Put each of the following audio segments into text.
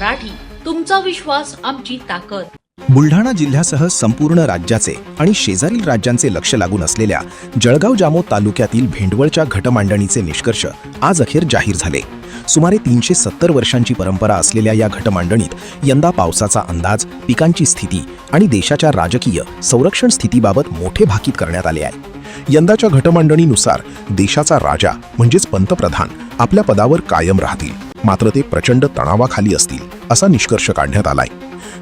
मराठी, तुमचा विश्वास आमची ताकद. बुलढाणा जिल्ह्यासह संपूर्ण राज्याचे आणि शेजारील राज्यांचे लक्ष लागून असलेल्या जळगाव जामोद तालुक्यातील भेंडवळच्या घटमांडणीचे निष्कर्ष आज अखेर जाहीर झाले. सुमारे 370 वर्षांची परंपरा असलेल्या या घटमांडणीत यंदा पावसाचा अंदाज, पिकांची स्थिती आणि देशाच्या राजकीय संरक्षण स्थितीबाबत मोठे भाकीत करण्यात आले आहे. यंदाच्या घटमांडणीनुसार देशाचा राजा म्हणजेच पंतप्रधान आपल्या पदावर कायम राहतील, मात्र ते प्रचंड तणावाखाली असतील असा निष्कर्ष काढण्यात आलाय.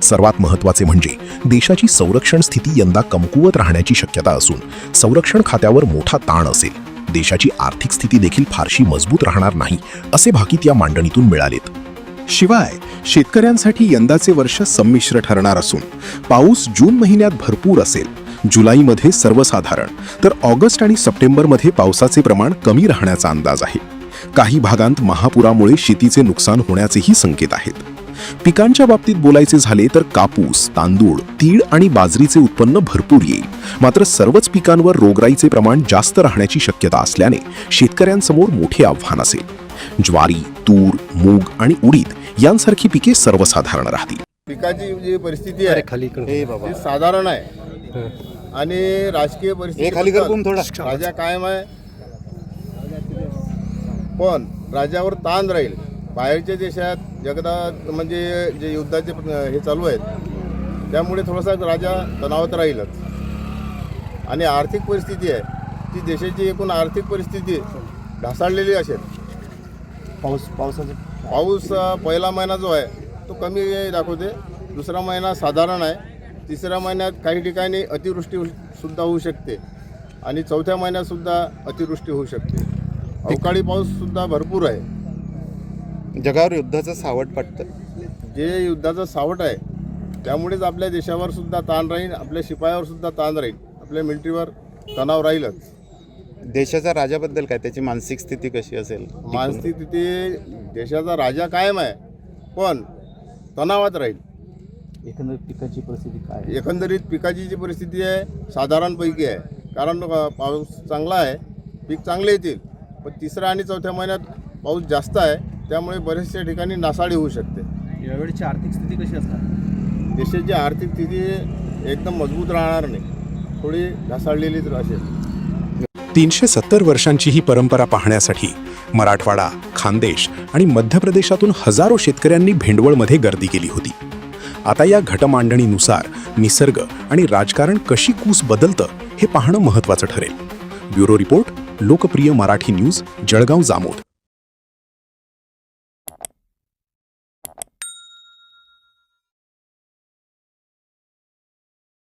सर्वात महत्त्वाचे म्हणजे देशाची संरक्षण स्थिती यंदा कमकुवत राहण्याची शक्यता असून संरक्षण खात्यावर मोठा ताण असेल. देशाची आर्थिक स्थिती देखील फारशी मजबूत राहणार नाही असे भाकीत या मांडणीतून मिळालेत. शिवाय शेतकऱ्यांसाठी यंदाचे वर्ष संमिश्र ठरणार असून पाऊस जून महिन्यात भरपूर असेल, जुलैमध्ये सर्वसाधारण, तर ऑगस्ट आणि सप्टेंबरमध्ये पावसाचे प्रमाण कमी राहण्याचा अंदाज आहे. काही भागांत महापुरामुळे शेतीचे नुकसान होण्याचेही संकेत आहेत. पिकांच्या बाबतीत बोलायचे झाले तर कापूस, तांदूळ, तीळ आणि बाजरीचे उत्पन्न भरपूर येईल, मात्र सर्वच पिकांवर रोगराईचे प्रमाण जास्त राहण्याची शक्यता असल्याने शेतकऱ्यांसमोर मोठे आव्हान असेल. ज्वारी, तूर, मूग आणि उडीद यांसारखी पिके सर्वसाधारण राहतील. पिकाची जी परिस्थिती आहे ती साधारण आहे आणि राजकीय परिस्थिती राजा कायम आहे, पण राज्यावर ताण राहील. बाहेरच्या देशात जगदात म्हणजे जे युद्धाचे हे चालू आहेत त्यामुळे थोडासा राजा तणावात राहीलच. आणि आर्थिक परिस्थिती आहे ती देशाची एकूण आर्थिक परिस्थिती ढासळलेली असेल. पाऊस पहिला महिना जो आहे तो कमी दाखवते, दुसरा महिना साधारण आहे, तिसऱ्या महिन्यात काही ठिकाणी अतिवृष्टी सुद्धा होऊ शकते आणि चौथ्या महिन्यात सुद्धा अतिवृष्टी होऊ शकते. अवकाळी पाऊस सुद्धा भरपूर आहे. जगावर युद्धाचं सावट पडतं. जे युद्धाचं सावट आहे त्यामुळेच आपल्या देशावर सुद्धा ताण राहील, आपल्या शिपायावर सुद्धा ताण राहील, आपल्या मिलिटरीवर तणाव राहीलच. देशाच्या राजाबद्दल काय, त्याची मानसिक स्थिती कशी असेल? मानसिक स्थिती, देशाचा राजा कायम आहे पण तणावात राहील. एकंदरीत पिकाची परिस्थिती काय? एकंदरीत पिकाची जी परिस्थिती आहे साधारणपैकी आहे, कारण पाऊस चांगला आहे, पीक चांगले येतील, पण तिसऱ्या आणि चौथ्या महिन्यात पाऊस जास्त आहे त्यामुळे बऱ्याचशा ठिकाणी नासाडी होऊ शकते. यावेळीची आर्थिक स्थिती कशी असणार? देशाची आर्थिक स्थिती एकदम मजबूत राहणार नाही, थोडी ढासळलेलीच असेल. 370 वर्षांची ही परंपरा पाहण्यासाठी मराठवाडा, खानदेश आणि मध्य प्रदेशातून हजारो शेतकऱ्यांनी भेंडवळमध्ये गर्दी केली होती. आता या घटमांडणीनुसार निसर्ग आणि राजकारण कशी कूस बदलतं हे पाहणं महत्त्वाचं ठरेल. ब्युरो रिपोर्ट, लोकप्रिय मराठी न्यूज, जळगाव जामोद.